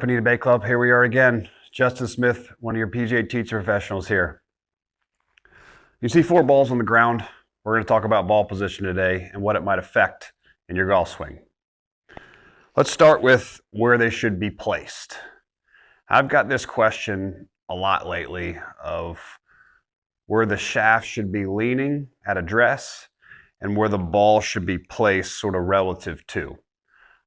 Bonita Bay Club. Here we are again. Justin Smith, one of your PGA teacher professionals here. You see 4 balls on the ground. We're going to talk about ball position today and what it might affect in your golf swing. Let's start with where they should be placed. I've got this question a lot lately of where the shaft should be leaning at address and where the ball should be placed sort of relative to.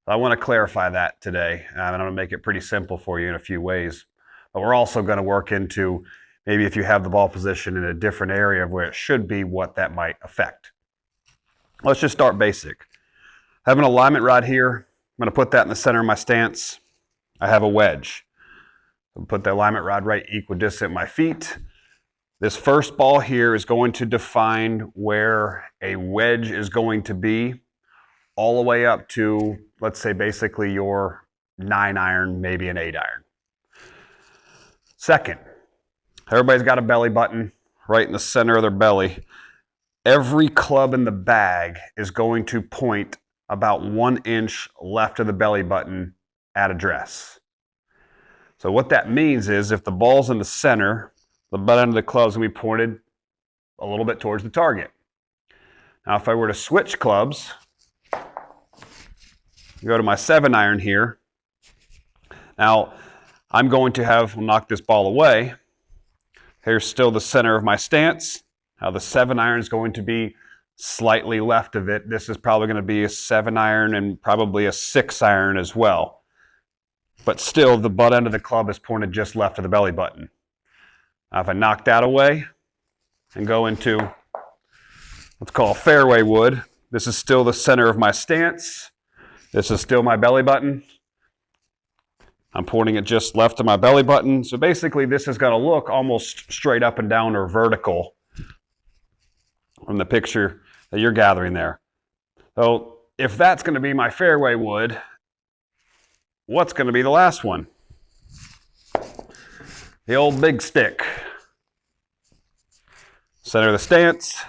I want to clarify that today, and I'm going to make it pretty simple for you in a few ways. But we're also going to work into maybe if you have the ball position in a different area of where it should be, what that might affect. Let's just start basic. I have an alignment rod here. I'm going to put that in the center of my stance. I have a wedge. I'll put the alignment rod right equidistant at my feet. This first ball here is going to define where a wedge is going to be, all the way up to, let's say, basically your 9-iron, maybe an 8-iron. Second, everybody's got a belly button right in the center of their belly. Every club in the bag is going to point about 1 inch left of the belly button at address. So what that means is if the ball's in the center, the butt end of the club is going to be pointed a little bit towards the target. Now if I were to switch clubs, go to my 7-iron here. Now, I'm going to we'll knock this ball away. Here's still the center of my stance. Now the 7-iron is going to be slightly left of it. This is probably going to be a 7-iron and probably a 6-iron as well. But still, the butt end of the club is pointed just left of the belly button. Now if I knock that away and go into what's called fairway wood, this is still the center of my stance. This is still my belly button. I'm pointing it just left of my belly button. So basically this is going to look almost straight up and down or vertical from the picture that you're gathering there. So if that's going to be my fairway wood, what's going to be the last one? The old big stick. Center of the stance.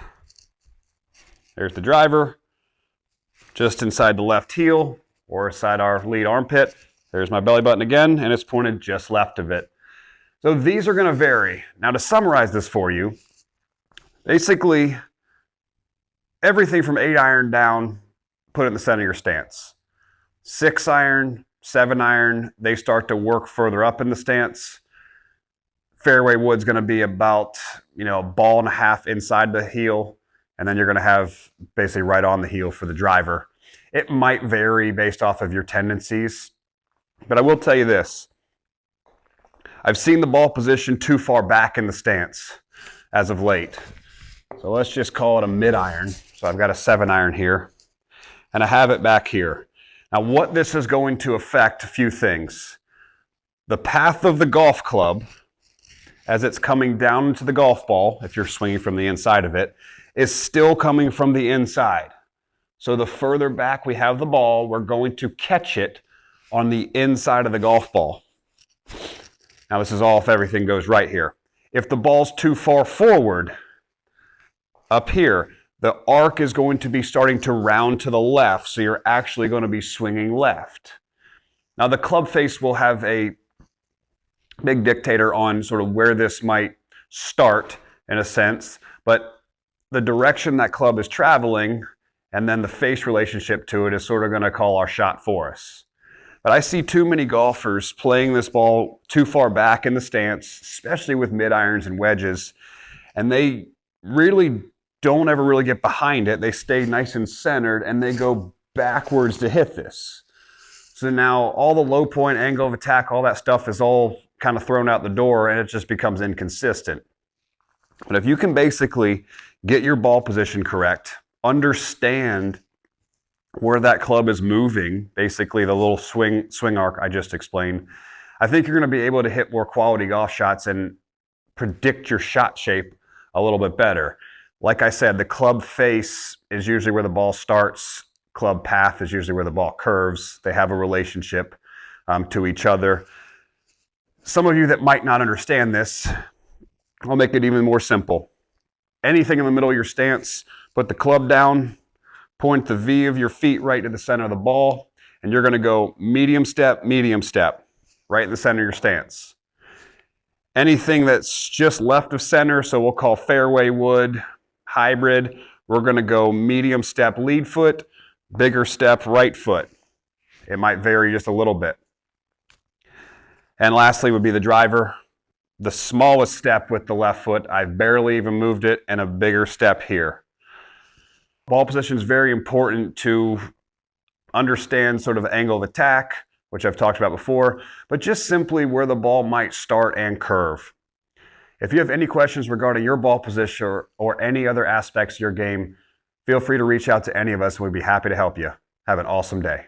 There's the driver. Just inside the left heel or inside our lead armpit. There's my belly button again, and it's pointed just left of it. So these are going to vary. Now to summarize this for you, basically everything from 8-iron down, put it in the center of your stance. 6-iron, 7-iron, they start to work further up in the stance. Fairway wood's going to be about, a ball and a half inside the heel. And then you're going to have basically right on the heel for the driver. It might vary based off of your tendencies, but I will tell you this. I've seen the ball position too far back in the stance as of late. So let's just call it a mid-iron. So I've got a 7-iron here, and I have it back here. Now what this is going to affect, a few things. The path of the golf club, as it's coming down into the golf ball, if you're swinging from the inside of it, is still coming from the inside. So the further back we have the ball, we're going to catch it on the inside of the golf ball. Now this is all if everything goes right here. If the ball's too far forward, up here, the arc is going to be starting to round to the left, so you're actually going to be swinging left. Now the club face will have a big dictator on sort of where this might start in a sense, but the direction that club is traveling and then the face relationship to it is sort of going to call our shot for us. But I see too many golfers playing this ball too far back in the stance, especially with mid-irons and wedges, and they really don't ever really get behind it. They stay nice and centered and they go backwards to hit this. So now all the low point, angle of attack, all that stuff is all kind of thrown out the door and it just becomes inconsistent. But if you can basically get your ball position correct, understand where that club is moving, basically the little swing arc I just explained, I think you're going to be able to hit more quality golf shots and predict your shot shape a little bit better. Like I said, the club face is usually where the ball starts. Club path is usually where the ball curves. They have a relationship to each other. Some of you that might not understand this, I'll make it even more simple. Anything in the middle of your stance, put the club down, point the V of your feet right to the center of the ball, and you're going to go medium step, medium step. right in the center of your stance. Anything that's just left of center, so we'll call fairway wood, hybrid, we're going to go medium step lead foot, bigger step right foot. It might vary just a little bit. And lastly would be the driver. The smallest step with the left foot, I've barely even moved it, and a bigger step here. Ball position is very important to understand sort of the angle of attack, which I've talked about before, but just simply where the ball might start and curve. If you have any questions regarding your ball position or any other aspects of your game, feel free to reach out to any of us and we'd be happy to help you. Have an awesome day.